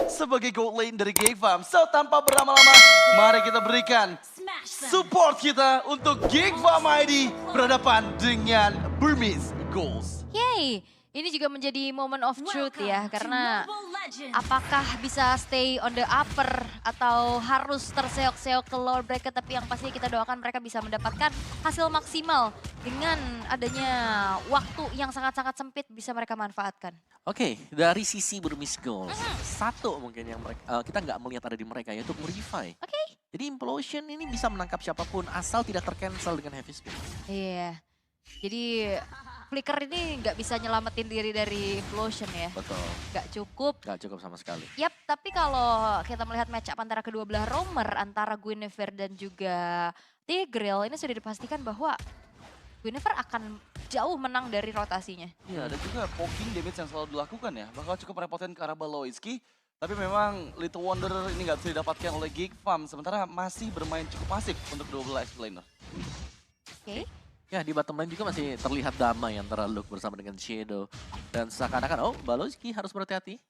sebagai gold lane dari Gigfam. So tanpa berlama-lama, mari kita berikan support kita untuk Gigfam ID berhadapan dengan Burmese Goals. Yay! Ini juga menjadi moment of truth ya, karena apakah bisa stay on the upper atau harus terseok-seok ke lower bracket, tapi yang pasti kita doakan mereka bisa mendapatkan hasil maksimal dengan adanya waktu yang sangat-sangat sempit bisa mereka manfaatkan. Oke, dari sisi Burmese Goals, satu mungkin yang mereka, kita nggak melihat ada di mereka yaitu Purify. Oke. Jadi Implosion ini bisa menangkap siapapun asal tidak tercancel dengan heavy spin. Iya, jadi Flicker ini nggak bisa nyelamatin diri dari Implosion ya. Betul. Nggak cukup. Nggak cukup sama sekali. Yap, tapi kalau kita melihat match up antara kedua belah roamer, antara Guinevere dan juga Tigreal, ini sudah dipastikan bahwa Guinevere akan jauh menang dari rotasinya. Iya, ada juga poking damage yang selalu dilakukan ya. Bakal cukup merepotkan ke arah Baloiski. Tapi memang Little Wonder ini nggak bisa didapatkan oleh Gigfam. Sementara masih bermain cukup pasif untuk kedua belah explainer. Oke. Ya, di bottom lane juga masih terlihat damai antara Luke bersama dengan Shadow. Dan seakan-akan, Baloiski harus berhati-hati.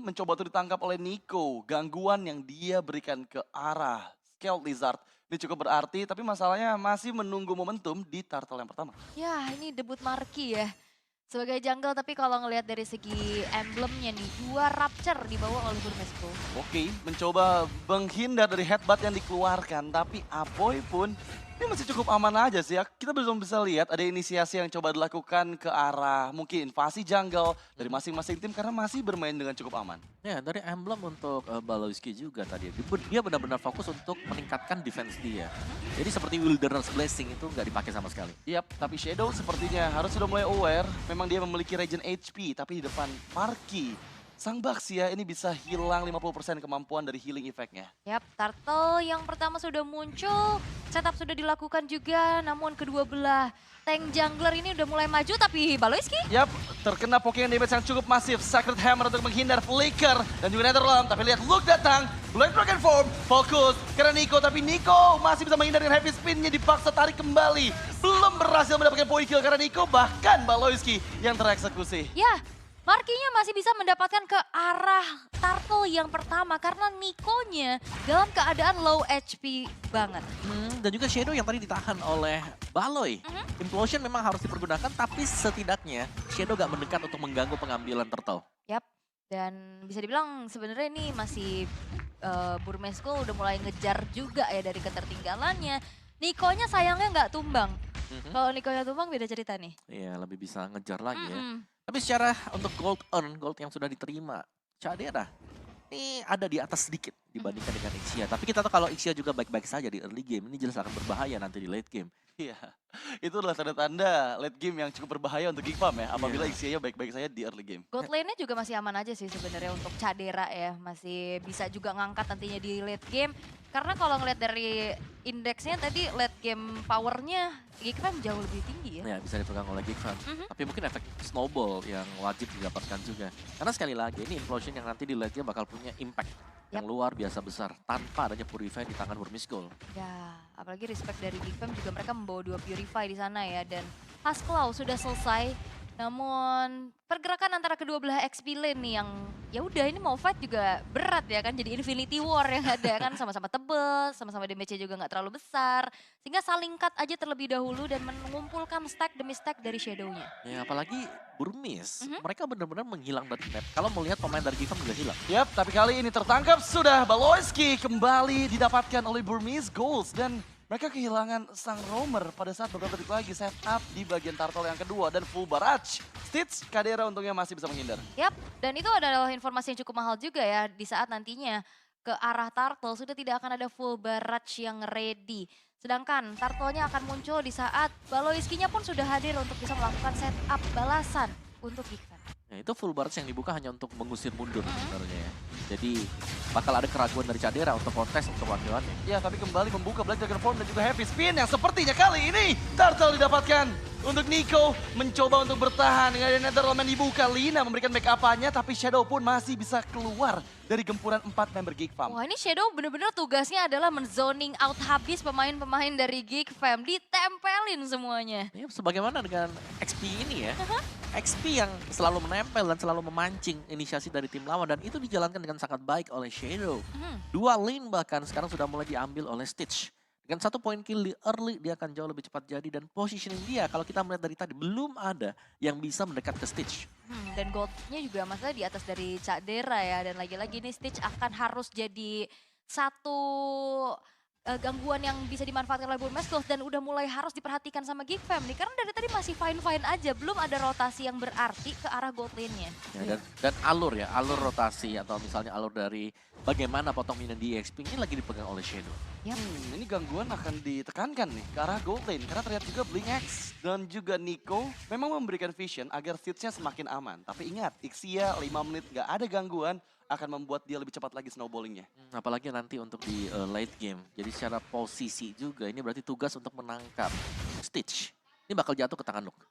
Mencoba tuh ditangkap oleh Nico. Gangguan yang dia berikan ke arah Scale Lizard. Ini cukup berarti, tapi masalahnya masih menunggu momentum di turtle yang pertama. Ya, ini debut Marky ya. Sebagai jungle, tapi kalau ngelihat dari segi emblemnya nih, 2 Rapture dibawa oleh Burmese Goals. Oke, mencoba menghindar dari headbutt yang dikeluarkan, tapi Apoy pun ini masih cukup aman aja sih ya. Kita belum bisa lihat ada inisiasi yang coba dilakukan ke arah mungkin invasi jungle dari masing-masing tim karena masih bermain dengan cukup aman. Ya, dari emblem untuk Baloiski juga tadi. Dia benar-benar fokus untuk meningkatkan defense dia. Jadi seperti Wilderness Blessing itu nggak dipakai sama sekali. Yap, tapi Shadow sepertinya harus sudah mulai aware. Memang dia memiliki regen HP, tapi di depan Marky, sang Baxia ini bisa hilang 50% kemampuan dari healing effect-nya. Yap, turtle yang pertama sudah muncul, setup sudah dilakukan juga, namun kedua belah tank jungler ini udah mulai maju, tapi Baloiski? Yap, terkena poking damage yang cukup masif. Sacred Hammer untuk menghindar Flicker dan juga Netherrealm. Tapi lihat Luke datang, Black Dragon Form, fokus karena Nico. Tapi Nico masih bisa menghindar dengan heavy spin-nya, dipaksa tarik kembali. Belum berhasil mendapatkan point kill karena Nico, bahkan Baloiski yang tereksekusi. Ya, Marky-nya masih bisa mendapatkan ke arah turtle yang pertama karena Nico-nya dalam keadaan low HP banget. Dan juga Shadow yang tadi ditahan oleh Baloy. Implosion memang harus dipergunakan, tapi setidaknya Shadow gak mendekat untuk mengganggu pengambilan turtle. Yap, dan bisa dibilang sebenarnya ini masih Burmese Goals udah mulai ngejar juga ya dari ketertinggalannya. Nico-nya sayangnya nggak tumbang. Kalau Nico-nya tumbang beda cerita nih. Iya, lebih bisa ngejar lagi ya. Tapi secara untuk gold yang sudah diterima, Chadera ini ada di atas sedikit dibandingkan dengan Ixia. Tapi kita tahu kalau Ixia juga baik-baik saja di early game, ini jelas akan berbahaya nanti di late game. Iya, itu adalah tanda-tanda late game yang cukup berbahaya untuk Gigfam ya. Apabila Ixia baik-baik saja di early game. Gold lane-nya juga masih aman aja sih sebenarnya untuk Chadera ya. Masih bisa juga ngangkat nantinya di late game. Karena kalau ngeliat dari indeksnya tadi late game powernya Gigfam jauh lebih tinggi ya. Ya, bisa dipegang oleh Gigfam. Tapi mungkin efek snowball yang wajib didapatkan juga. Karena sekali lagi ini Implosion yang nanti di late game bakal punya impact yang luar biasa besar tanpa adanya Purify di tangan Burmese Goals. Ya, apalagi respect dari Gigfam juga mereka membawa 2 Purify di sana ya. Dan Husklow sudah selesai. Namun pergerakan antara kedua belah XP lane nih yang ya udah ini mau fight juga berat ya kan. Jadi Infinity War yang ada kan sama-sama tebel, sama-sama damage-nya juga nggak terlalu besar. Sehingga saling cut aja terlebih dahulu dan mengumpulkan stack demi stack dari Shadow-nya. Ya apalagi Burmese, mereka benar-benar menghilang dari map. Kalau melihat pemain dari Gigfam juga hilang. Yap, tapi kali ini tertangkap sudah Baloiski kembali didapatkan oleh Burmese Goals. Dan mereka kehilangan sang roamer pada saat beberapa detik lagi setup di bagian turtle yang kedua. Dan full barrage, Stitch, Chadera untungnya masih bisa menghindar. Yap, dan itu adalah informasi yang cukup mahal juga ya di saat nantinya ke arah turtle sudah tidak akan ada full barrage yang ready. Sedangkan turtle-nya akan muncul di saat Baloiski-nya pun sudah hadir untuk bisa melakukan setup balasan untuk Gigfam. Ya, itu full barrage yang dibuka hanya untuk mengusir mundur sebenarnya ya. Jadi bakal ada keraguan dari Chadera untuk kontes untuk wakil-wakilnya. Ya, tapi kembali membuka Black Dragon Form dan juga Heavy Spin yang sepertinya kali ini Turtle didapatkan untuk Nico mencoba untuk bertahan dengan Netherlands yang dibuka. Lina memberikan backup-nya tapi Shadow pun masih bisa keluar dari gempuran 4 member Geek Fam. Wah, ini Shadow bener-bener tugasnya adalah men-zoning out habis pemain-pemain dari Geek Fam. Ditempelin semuanya. Ya, sebagaimana dengan XP ini ya. XP yang selalu menempel dan selalu memancing inisiasi dari tim lawan. Dan itu dijalankan dengan sangat baik oleh Shadow. 2 lane bahkan sekarang sudah mulai diambil oleh Stitch. Dengan 1 poin kill di early, dia akan jauh lebih cepat jadi. Dan positioning dia, kalau kita melihat dari tadi, belum ada yang bisa mendekat ke Stitch. Dan goldnya juga masalah di atas dari Cak Dera ya. Dan lagi-lagi nih Stitch akan harus jadi satu gangguan yang bisa dimanfaatkan oleh Burmese Ghost. Dan udah mulai harus diperhatikan sama Geek Fam nih. Karena dari tadi masih fine-fine aja. Belum ada rotasi yang berarti ke arah gold lane-nya. Ya, dan alur ya, alur rotasi atau misalnya alur dari bagaimana potong minion di EXP ini lagi dipegang oleh Shadow. Ini gangguan akan ditekankan nih ke arah gold lane. Karena terlihat juga Blink X dan juga Nico memang memberikan vision agar seeds-nya semakin aman. Tapi ingat, Ixia 5 menit nggak ada gangguan akan membuat dia lebih cepat lagi snowballingnya. Apalagi nanti untuk di late game. Jadi secara posisi juga ini berarti tugas untuk menangkap Stitch. Ini bakal jatuh ke tangan Luke.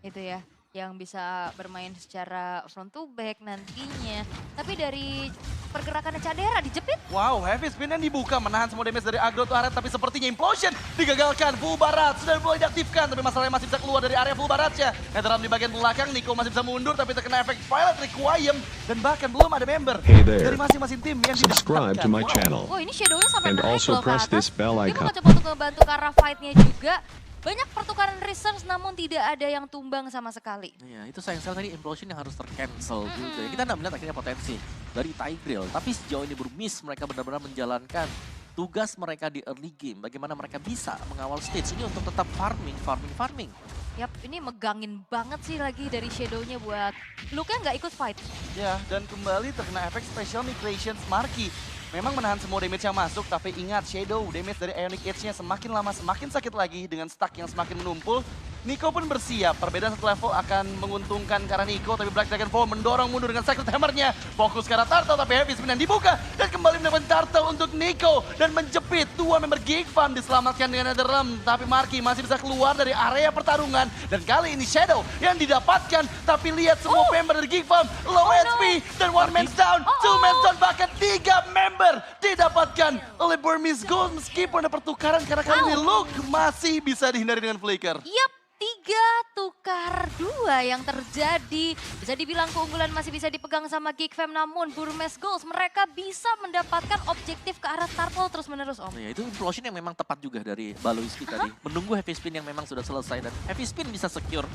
Itu ya, yang bisa bermain secara front to back nantinya. Tapi dari pergerakannya Cak Dera dijepit. Wow, heavy spin yang dibuka menahan semua damage dari Agro Turret. Tapi sepertinya Implosion digagalkan. Full Barat sudah mulai diaktifkan. Tapi masalahnya masih bisa keluar dari area Full Baratnya. Netherlands di bagian belakang, Nico masih bisa mundur. Tapi terkena efek Violet Requiem. Dan bahkan belum ada member dari masing-masing tim yang Subscribe to my channel. Oh, ini Shadow-nya sampai And naik also loh ke press atas. this bell Dia icon. mencoba untuk membantu ke arah fight-nya juga. Banyak pertukaran research namun tidak ada yang tumbang sama sekali. Iya, itu sayang sekali tadi Implosion yang harus tercancel juga. Kita nggak melihat akhirnya potensi dari Tigreal. Tapi sejauh ini Burmese mereka benar-benar menjalankan tugas mereka di early game. Bagaimana mereka bisa mengawal stage ini untuk tetap farming. Yap, ini megangin banget sih lagi dari Shadow-nya buat Luke-nya nggak ikut fight. Ya, dan kembali terkena efek Special Migrations Marky. Memang menahan semua damage yang masuk, tapi ingat Shadow, damage dari Ionic Edge-nya semakin lama semakin sakit lagi dengan stack yang semakin menumpul. Nico pun bersiap, perbedaan satu level akan menguntungkan karena Nico, tapi Black Dragon Fall mendorong mundur dengan Sacred Hammer-nya. Fokus ke arah Turtle, tapi Heavy Spin yang dibuka, dan kembali mendapatkan Turtle untuk Nico, dan menjepit 2 member Geek Fam diselamatkan dengan Netherrealm. Tapi Marky masih bisa keluar dari area pertarungan, dan kali ini Shadow yang didapatkan, tapi lihat semua member dari Geek Fam, low HP, dan 1 man's down, 2 man's down, bahkan 3 member didapatkan oleh Burmese Ghost meskipun ada pertukaran karena kali ini Luke masih bisa dihindari dengan Flicker. Yap, 3 tukar 2 yang terjadi. Bisa dibilang keunggulan masih bisa dipegang sama Geek Fam, namun Burmese Ghost mereka bisa mendapatkan objektif ke arah Turtle terus-menerus, Om. Ya, itu Implosion yang memang tepat juga dari Baloiski tadi. Menunggu Heavy Spin yang memang sudah selesai dan Heavy Spin bisa secure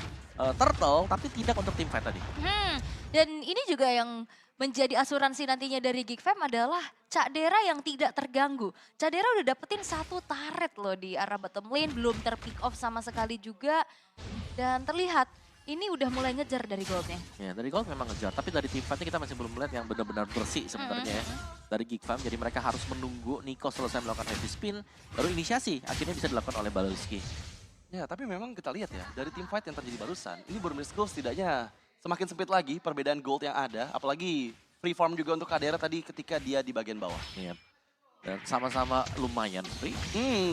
Turtle tapi tidak untuk tim fight tadi. Dan ini juga yang menjadi asuransi nantinya dari Geek Fam adalah Cak Dera yang tidak terganggu. Cak Dera udah dapetin 1 turret loh di arah bottom lane, belum terpick off sama sekali juga. Dan terlihat ini udah mulai ngejar dari goldnya. Ya, dari gold memang ngejar, tapi dari tim fightnya kita masih belum melihat yang benar-benar bersih sebenarnya ya. Dari Geek Fam, jadi mereka harus menunggu Nico selesai melakukan heavy spin, baru inisiasi akhirnya bisa dilakukan oleh Baloiski. Ya, tapi memang kita lihat ya, dari tim fight yang terjadi barusan, ini Burmese Ghost setidaknya semakin sempit lagi perbedaan gold yang ada, apalagi free farm juga untuk Kadera tadi ketika dia di bagian bawah. Iya. Dan sama-sama lumayan free.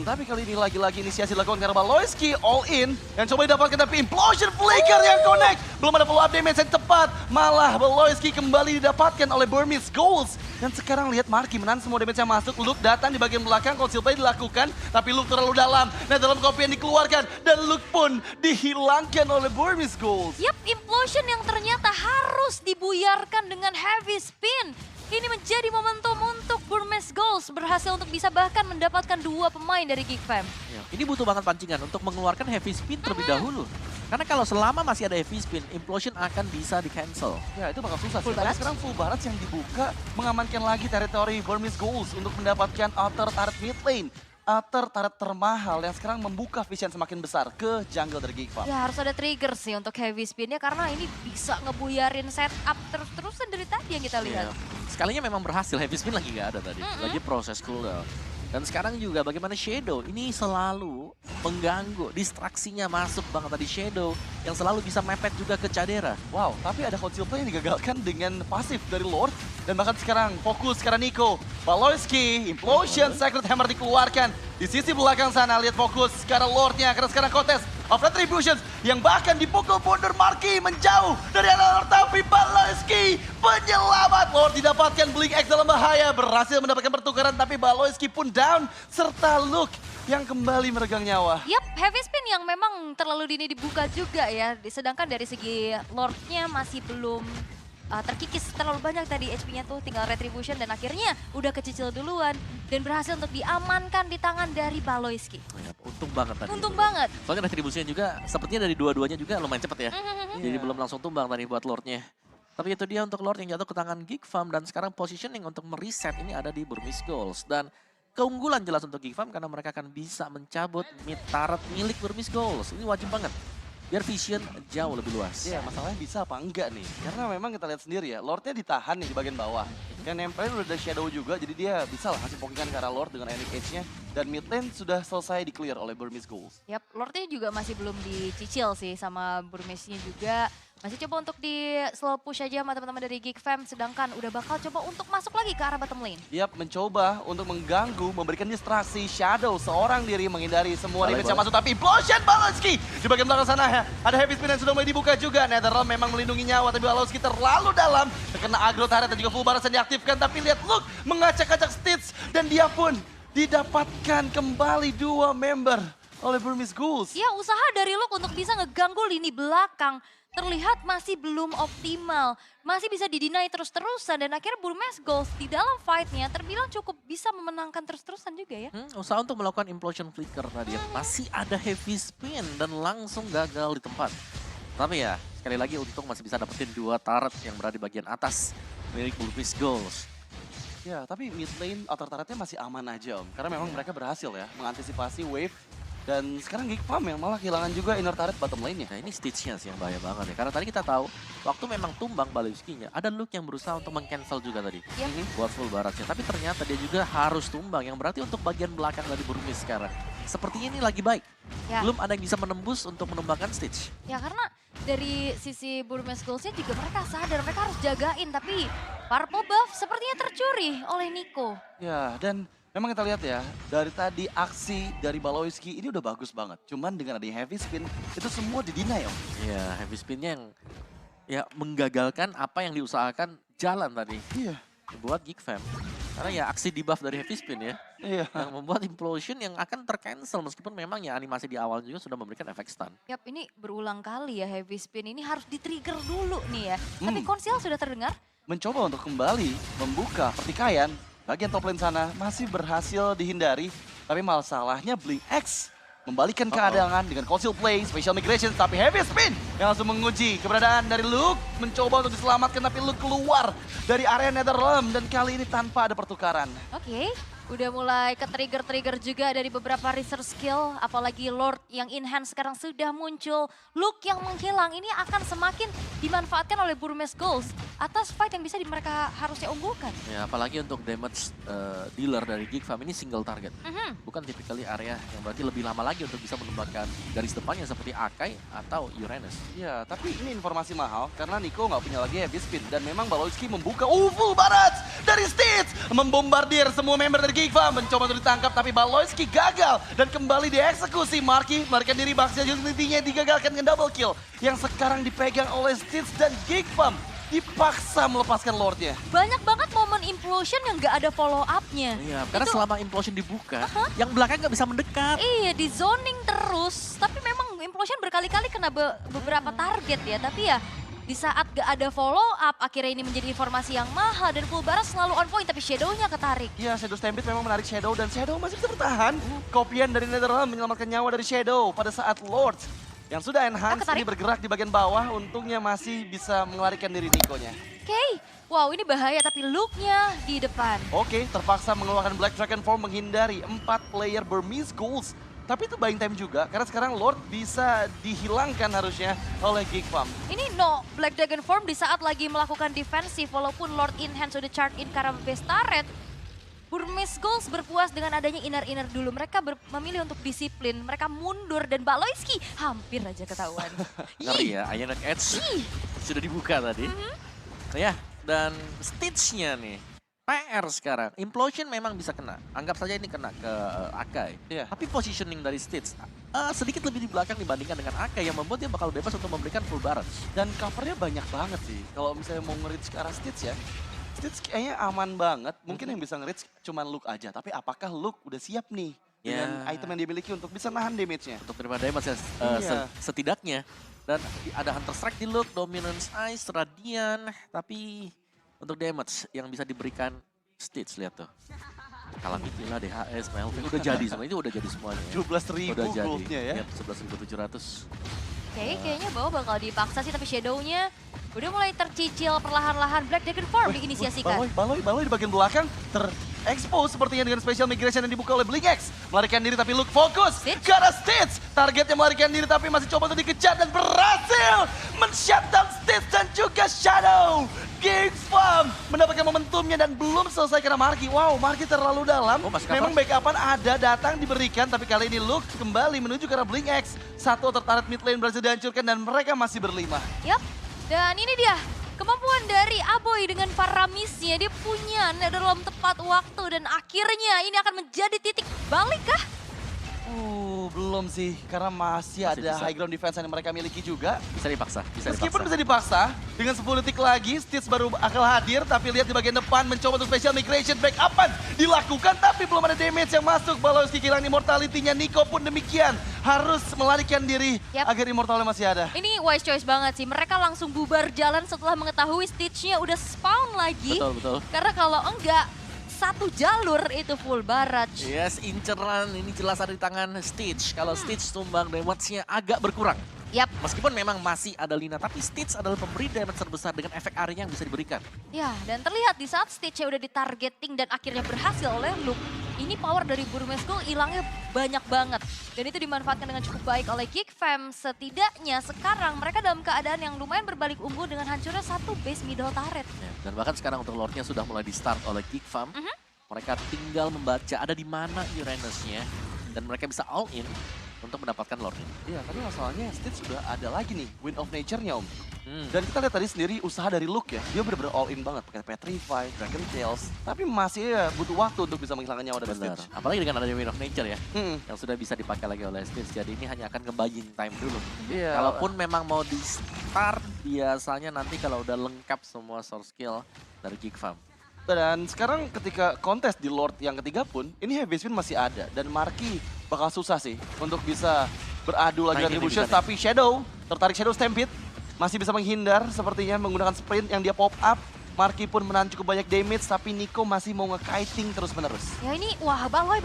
Tapi kali ini lagi-lagi inisiasi dilakukan karena Baloiski all in. Dan coba didapatkan tapi Implosion Flicker yang connect. Belum ada follow up damage yang tepat. Malah Baloiski kembali didapatkan oleh Burmese Ghost. Dan sekarang lihat Marky menahan semua damage yang masuk. Luke datang di bagian belakang, conceal play dilakukan. Tapi Luke terlalu dalam. Nah, dalam copy yang dikeluarkan. Dan Luke pun dihilangkan oleh Burmese Ghost. Yap, Implosion yang ternyata harus dibuyarkan dengan heavy spin. Ini menjadi momentum untuk Burmese Ghost berhasil untuk bisa bahkan mendapatkan 2 pemain dari Geek Fam. Ya, ini butuh banget pancingan untuk mengeluarkan heavy spin terlebih dahulu. Karena kalau selama masih ada heavy spin, Implosion akan bisa di-cancel. Ya, itu bakal susah. Full Tapi Barrage? sekarang Full Barrage yang dibuka mengamankan lagi teritori Burmese Ghost untuk mendapatkan outer turret mid lane. Outer turret termahal yang sekarang membuka vision semakin besar ke jungle dari Geek Fam. Ya harus ada trigger sih untuk heavy spinnya karena ini bisa ngebuyarin setup terus-terusan dari tadi yang kita lihat. Ya, sekalinya memang berhasil, heavy spin lagi nggak ada tadi. Lagi proses cooldown. Dan sekarang juga bagaimana Shadow ini selalu mengganggu, distraksinya masuk banget tadi Shadow yang selalu bisa mepet juga ke Cadera. Wow, tapi ada conceal play yang digagalkan dengan pasif dari Lord. Dan bahkan sekarang fokus karena Nico. Baloiski, Implosion, Sacred Hammer dikeluarkan. Di sisi belakang sana lihat fokus ke arah Lordnya. Karena sekarang Kotes of Retributions yang bahkan dipukul mundur Marky menjauh dari Lord, tapi Baloyski penyelamat. Lord didapatkan, Blink X dalam bahaya, berhasil mendapatkan pertukaran tapi Baloyski pun down serta Luke yang kembali meregang nyawa. Yap, heavy spin yang memang terlalu dini dibuka juga ya. Sedangkan dari segi Lordnya masih belum terkikis terlalu banyak tadi HP-nya tuh, tinggal Retribution dan akhirnya udah kecicil duluan dan berhasil untuk diamankan di tangan dari Baloyski. Oh ya, untung banget tadi. Untung banget. Soalnya retribusinya juga sepertinya dari dua-duanya juga lumayan cepet ya. Jadi belum langsung tumbang tadi buat Lordnya. Tapi itu dia untuk Lord yang jatuh ke tangan Geek Farm dan sekarang positioning untuk mereset ini ada di Burmese Goals. Dan keunggulan jelas untuk Geek Farm karena mereka akan bisa mencabut mid turret milik Burmese Goals. Ini wajib banget. Biar vision jauh lebih luas. Iya, masalahnya bisa apa enggak nih? Karena memang kita lihat sendiri ya, Lordnya ditahan nih di bagian bawah. Yang nempelin udah ada Shadow juga, jadi dia bisa lah ngasih pokingan ke arah Lord dengan Enix Edge-nya. Dan mid lane sudah selesai di-clear oleh Burmese Goals. Yap, Lordnya juga masih belum dicicil sih sama Burmese-nya juga. Masih coba untuk di slow push aja sama teman-teman dari Geek Fam, sedangkan udah bakal coba untuk masuk lagi ke arah bottom lane. Yap, mencoba untuk mengganggu, memberikan distraksi Shadow seorang diri menghindari semua damage yang masuk. Tapi Implosion Baloyski di bagian belakang sana ya. Ada heavy spin yang sudah mulai dibuka juga. Netherrealm memang melindungi nyawa, tapi Baloyski terlalu dalam. Terkena aggro turret dan juga full barasan diaktifkan. Tapi lihat Luke mengacak-acak Stitch dan dia pun didapatkan kembali dua member oleh Burmese Ghouls. Ya, usaha dari Luke untuk bisa ngeganggu lini belakang terlihat masih belum optimal. Masih bisa didinai terus-terusan dan akhirnya Burmese Ghouls di dalam fight-nya terbilang cukup bisa memenangkan terus-terusan juga ya. Usaha untuk melakukan implosion flicker tadi yang masih ada heavy spin dan langsung gagal di tempat. Tapi ya, sekali lagi untung masih bisa dapetin dua turret yang berada di bagian atas milik Burmese Ghouls. Ya, tapi mid lane outer turretnya masih aman aja Om. Karena memang mereka berhasil ya mengantisipasi wave. Dan sekarang Geek Farm yang malah kehilangan juga inner turret bottom lane-nya. Nah ini Stitch-nya sih yang bahaya banget ya. Karena tadi kita tahu waktu memang tumbang Baloyski-nya, ada Luke yang berusaha untuk meng-cancel juga tadi. Ya. Buat full baratnya. Tapi ternyata dia juga harus tumbang. Yang berarti untuk bagian belakang dari Burmese sekarang. Sepertinya ini lagi baik. Ya. Belum ada yang bisa menembus untuk menumbangkan Stitch. Ya karena dari sisi Burmese Ghouls-nya juga mereka sadar mereka harus jagain. Tapi purple buff sepertinya tercuri oleh Nico. Ya, dan memang kita lihat ya, dari tadi aksi dari Baloyski ini udah bagus banget. Cuman dengan adanya heavy spin, itu semua didinai Om. Iya, heavy spin-nya yang ya menggagalkan apa yang diusahakan jalan tadi. Iya. Buat Geek Fam. Karena ya aksi debuff dari heavy spin ya. Iya. Yang membuat implosion yang akan tercancel meskipun memang ya animasi di awal juga sudah memberikan efek stun. Yap, ini berulang kali ya heavy spin ini harus di-trigger dulu nih ya. Tapi Konsil sudah terdengar. Mencoba untuk kembali membuka pertikaian. Bagian top lane sana masih berhasil dihindari. Tapi masalahnya Blink X membalikan keadaan dengan Conceal Play, Special Migration, tapi Heavy Spin yang langsung menguji keberadaan dari Luke. Mencoba untuk diselamatkan tapi Luke keluar dari area Netherrealm dan kali ini tanpa ada pertukaran. Oke, udah mulai ke trigger-trigger juga dari beberapa research skill. Apalagi Lord yang in-hand sekarang sudah muncul. Luke yang menghilang ini akan semakin dimanfaatkan oleh Burmese Ghouls atas fight yang bisa mereka harusnya unggulkan. Ya apalagi untuk damage dealer dari Geek Farm ini single target. Bukan typically area yang berarti lebih lama lagi untuk bisa menumbangkan garis depannya seperti Akai atau Uranus. Ya, tapi ini informasi mahal karena Nico nggak punya lagi Heavy Spin. Dan memang Baloyski membuka full barrage dari Stitch. Membombardir semua member dari Geek Farm. Mencoba untuk ditangkap tapi Baloyski gagal. Dan kembali dieksekusi. Marky melarikan diri, Baxia Unity-nya digagalkan dengan double kill. Yang sekarang dipegang oleh Stitch dan Geek Farm dipaksa melepaskan Lordnya. Banyak banget momen implosion yang gak ada follow up-nya. Iya, karena selama implosion dibuka, yang belakang nggak bisa mendekat. Iya, di zoning terus. Tapi memang implosion berkali-kali kena beberapa target ya. Tapi ya di saat gak ada follow up, akhirnya ini menjadi informasi yang mahal. Dan full baras selalu on point, tapi Shadow-nya ketarik. Ya, Shadow Stampede memang menarik Shadow dan Shadow masih bisa bertahan. Kopian dari Netherrealm menyelamatkan nyawa dari Shadow pada saat Lord yang sudah enhance ini bergerak di bagian bawah. Untungnya masih bisa melarikan diri Nico-nya. Oke, wow ini bahaya tapi Luke-nya di depan. Oke, terpaksa mengeluarkan Black Dragon Form menghindari 4 player Burmese Ghouls. Tapi itu buying time juga karena sekarang Lord bisa dihilangkan harusnya oleh Geek Farm. Ini no Black Dragon Form di saat lagi melakukan defensif walaupun Lord in hand sudah charge in karena base turret. Burmese Ghouls berpuas dengan adanya inner-inner dulu. Mereka memilih untuk disiplin. Mereka mundur dan Baloyski hampir aja ketahuan. Ngeri ya, Iron Edge sudah dibuka tadi. Ya, dan Stitch-nya nih. PR sekarang, Implosion memang bisa kena. Anggap saja ini kena ke Akai. Iya. Tapi positioning dari Stitch, sedikit lebih di belakang dibandingkan dengan Ake yang membuat dia bakal bebas untuk memberikan full barrage. Dan covernya banyak banget sih. Kalau misalnya mau nge-reach ke arah Stitch ya. Stitch kayaknya aman banget. Mungkin yang bisa nge-reach cuma Luke aja. Tapi apakah Luke udah siap nih dengan item yang dia miliki untuk bisa nahan damage-nya? Untuk terima damage ya, setidaknya. Dan ada Hunter Strike di Luke, Dominance Ice, Radiant. Tapi untuk damage yang bisa diberikan Stitch, lihat tuh. Calamity lah, DHS, Melvin, udah jadi semua. Itu udah jadi semuanya. 12.000 Udah jadi. goldnya ya. 11.700. Oke, kayaknya Bawa bakal dipaksa sih, tapi Shadow-nya udah mulai tercicil perlahan-lahan. Black Dragon Farm diinisiasikan. Baloi di bagian belakang terekspos sepertinya dengan special migration yang dibuka oleh Blink-X. Melarikan diri tapi Luke fokus ke arah Stitch. Targetnya melarikan diri tapi masih coba untuk dikejar dan berhasil men-shutdown Stitch dan juga Shadow. Geekfam mendapatkan momentumnya dan belum selesai karena Marky. Wow, Marky terlalu dalam. Memang backupan ada datang diberikan tapi kali ini Luke kembali menuju ke arah Blink-X. Satu tertarik mid lane berhasil dihancurkan dan mereka masih berlima. Yap, dan ini dia kemampuan dari Aboy dengan para miss-nya. Dia punya dalam tepat waktu dan akhirnya ini akan menjadi titik balik kah? Belum sih, karena masih ada bisa. high ground defense yang mereka miliki juga. Bisa dipaksa, Meskipun bisa dipaksa, dengan 10 detik lagi, Stitch baru akal hadir, tapi lihat di bagian depan mencoba untuk special migration, backupan dilakukan, tapi belum ada damage yang masuk. Balowski kehilangan immortality-nya, Nico pun demikian. Harus melarikan diri agar immortalnya masih ada. Ini wise choice banget sih, mereka langsung bubar jalan setelah mengetahui Stitch-nya udah spawn lagi. Betul. Karena kalau enggak, satu jalur itu full barrage. Yes, inceran ini jelas ada di tangan Stitch. Kalau Stitch tumbang, damage-nya agak berkurang. Yap. Meskipun memang masih ada Lina, tapi Stitch adalah pemberi damage terbesar dengan efek area yang bisa diberikan. Ya, dan terlihat di saat Stitch-nya udah ditargeting dan akhirnya berhasil oleh Luke, ini power dari Burmeskull hilangnya banyak banget. Dan itu dimanfaatkan dengan cukup baik oleh Geekfam. Setidaknya sekarang mereka dalam keadaan yang lumayan berbalik unggul dengan hancurnya satu base middle turret. Ya, dan bahkan sekarang untuk Lord-nya sudah mulai di-start oleh Geekfam. Mereka tinggal membaca ada di mana Uranus-nya. Dan mereka bisa all in untuk mendapatkan Lord-nya. Iya, tapi masalahnya Stitch sudah ada lagi nih, Wind of Nature-nya Om. Dan kita lihat tadi sendiri usaha dari Luke ya, dia benar-benar all in banget, pakai Petrify, Dragon Tales. Tapi masih ya butuh waktu untuk bisa menghilangkan nyawa dari Benar. Stitch. Apalagi dengan adanya Wind of Nature ya, yang sudah bisa dipakai lagi oleh Stitch. Jadi ini hanya akan nge-buying time dulu. Iya. Kalaupun memang mau di-start, biasanya nanti kalau udah lengkap semua source skill dari Geekfam. Dan sekarang ketika kontes di Lord yang ketiga pun, ini heavy spin masih ada. Dan Marky bakal susah sih untuk bisa beradu lagi Nah, dengan ini Retribution. bisa Tapi Shadow, tertarik Shadow Stampede, masih bisa menghindar sepertinya menggunakan sprint yang dia pop up. Marky pun menahan cukup banyak damage, tapi Nico masih mau nge-kiting terus-menerus. Ya ini, wah Baloi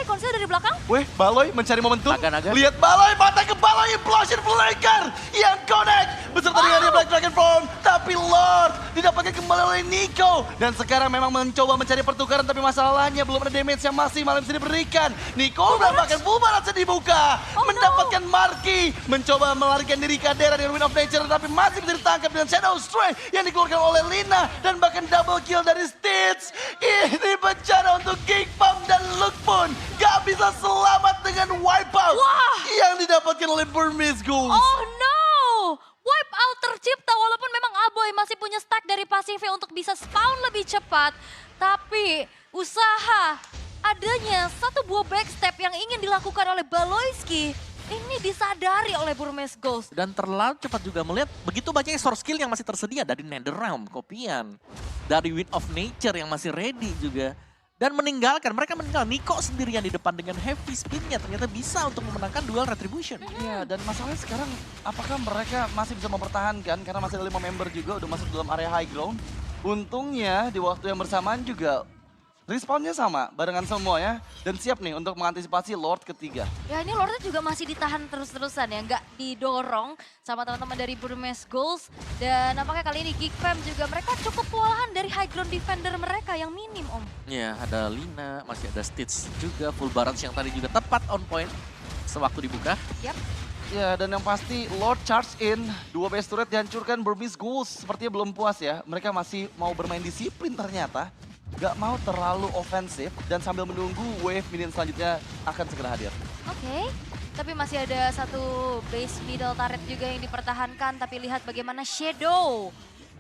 konsil dari belakang. Weh, Baloi mencari momentum. Naga-naga. Lihat Baloi, mata ke Baloi, implosion flanker yang connect. Beserta dengan Black Dragon Form, tapi Lord didapatkan kembali oleh Nico. Dan sekarang memang mencoba mencari pertukaran, tapi masalahnya belum ada damage yang masih malam bisa diberikan. Nico mendapatkan full barrage dibuka. Mendapatkan Marky, mencoba melarikan diri ke Adera dengan Wind of Nature, tapi masih bisa ditangkap dengan Shadow Strike yang dikeluarkan oleh Lina. Dan bahkan double kill dari Stitch. Ini bencana untuk Geekfam dan Luke pun gak bisa selamat dengan wipeout yang didapatkan oleh Burmese Ghouls. Oh no! Wipeout tercipta walaupun memang Aboy masih punya stack dari pasifnya untuk bisa spawn lebih cepat. Tapi usaha adanya satu buah backstep yang ingin dilakukan oleh Balowski ini disadari oleh Burmeskull. Dan terlalu cepat juga melihat begitu banyaknya source skill yang masih tersedia dari Netherrealm, kopian. Dari Wind of Nature yang masih ready juga. Dan mereka meninggal. Nico sendirian di depan dengan heavy spin-nya ternyata bisa untuk memenangkan duel Retribution. Iya, dan masalahnya sekarang apakah mereka masih bisa mempertahankan karena masih ada 5 member juga udah masuk dalam area high ground. Untungnya di waktu yang bersamaan juga respawnnya sama, barengan semua ya. Dan siap nih untuk mengantisipasi Lord ketiga. Ya ini Lordnya juga masih ditahan terus-terusan ya, nggak didorong sama teman-teman dari Burmeskull. Dan nampaknya kali ini Geekfam juga mereka cukup kewalahan dari high ground defender mereka yang minim Om. Ya, ada Lina, masih ada Stitch juga, full barrage yang tadi juga tepat on point sewaktu dibuka. Yap. Ya, dan yang pasti Lord charge in, 2 base turret dihancurkan. Burmese Ghouls sepertinya belum puas ya. Mereka masih mau bermain disiplin ternyata. Gak mau terlalu ofensif dan sambil menunggu wave minion selanjutnya akan segera hadir. Oke. Tapi masih ada satu base middle turret juga yang dipertahankan. Tapi lihat bagaimana Shadow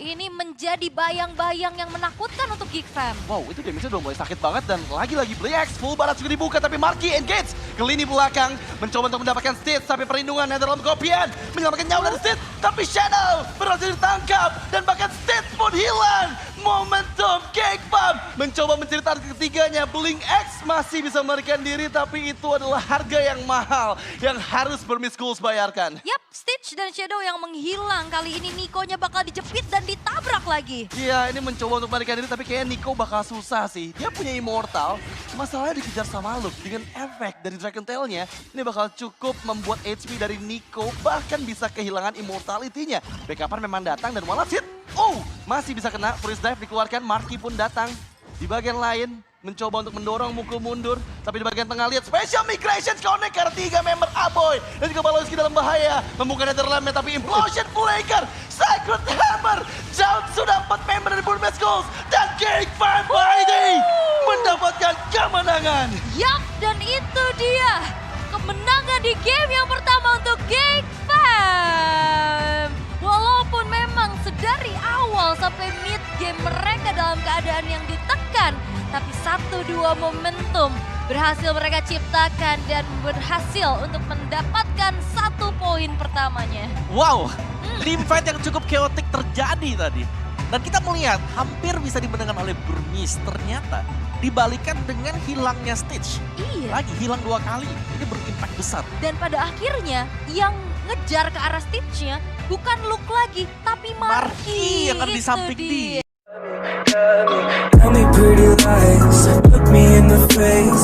Ini menjadi bayang-bayang yang menakutkan untuk Geek Fam. Wow, itu damage-nya udah mulai sakit banget dan lagi-lagi Blix full barat juga dibuka tapi Marky engage ke lini belakang mencoba untuk mendapatkan Stitch tapi perlindungan Netherrealm Kopian menyelamatkan nyawa dari Stitch tapi Shadow berhasil ditangkap dan bahkan Stitch pun hilang. Momentum Geek Fam mencoba mencari target ketiganya. Blink X masih bisa melarikan diri tapi itu adalah harga yang mahal yang harus Burmese Schools bayarkan. Yap, Stitch dan Shadow yang menghilang. Kali ini Niko-nya bakal dijepit dan ditabrak lagi. Iya, ini mencoba untuk melarikan diri tapi kayaknya Nico bakal susah sih. Dia punya Immortal, masalahnya dikejar sama Luke. Dengan efek dari Dragon Tail-nya, ini bakal cukup membuat HP dari Nico bahkan bisa kehilangan Immortality-nya. Backup-an memang datang dan walau hit. Oh, masih bisa kena. Freeze Dive dikeluarkan, Marky pun datang. Di bagian lain, mencoba untuk mendorong mukul mundur. Tapi di bagian tengah lihat Special Migration Connect karena 3 member Aboy. Dan juga Balowski dalam bahaya. Membuka Netherrealm tapi Implosion Flaker. Sacred Hammer. Jauh sudah 4 member dari Burmese Schools. Dan Geek Fam Fighting mendapatkan kemenangan. Yap, dan itu dia kemenangan di game yang pertama untuk Geek Fam. Walaupun memang sedari awal sampai mid game mereka dalam keadaan yang ditekan, tapi 1-2 momentum berhasil mereka ciptakan dan berhasil untuk mendapatkan 1 poin pertamanya. Wow, team fight yang cukup chaotic terjadi tadi. Dan kita melihat hampir bisa dimenangkan oleh Burmese. Ternyata dibalikan dengan hilangnya Stitch. Iya. Lagi hilang 2 kali, ini berimpact besar. Dan pada akhirnya yang ngejar ke arah Stitch-nya bukan Luke lagi, tapi Marky. Yang akan di Itu samping dia. dia. Tell me pretty lies, look me in the face.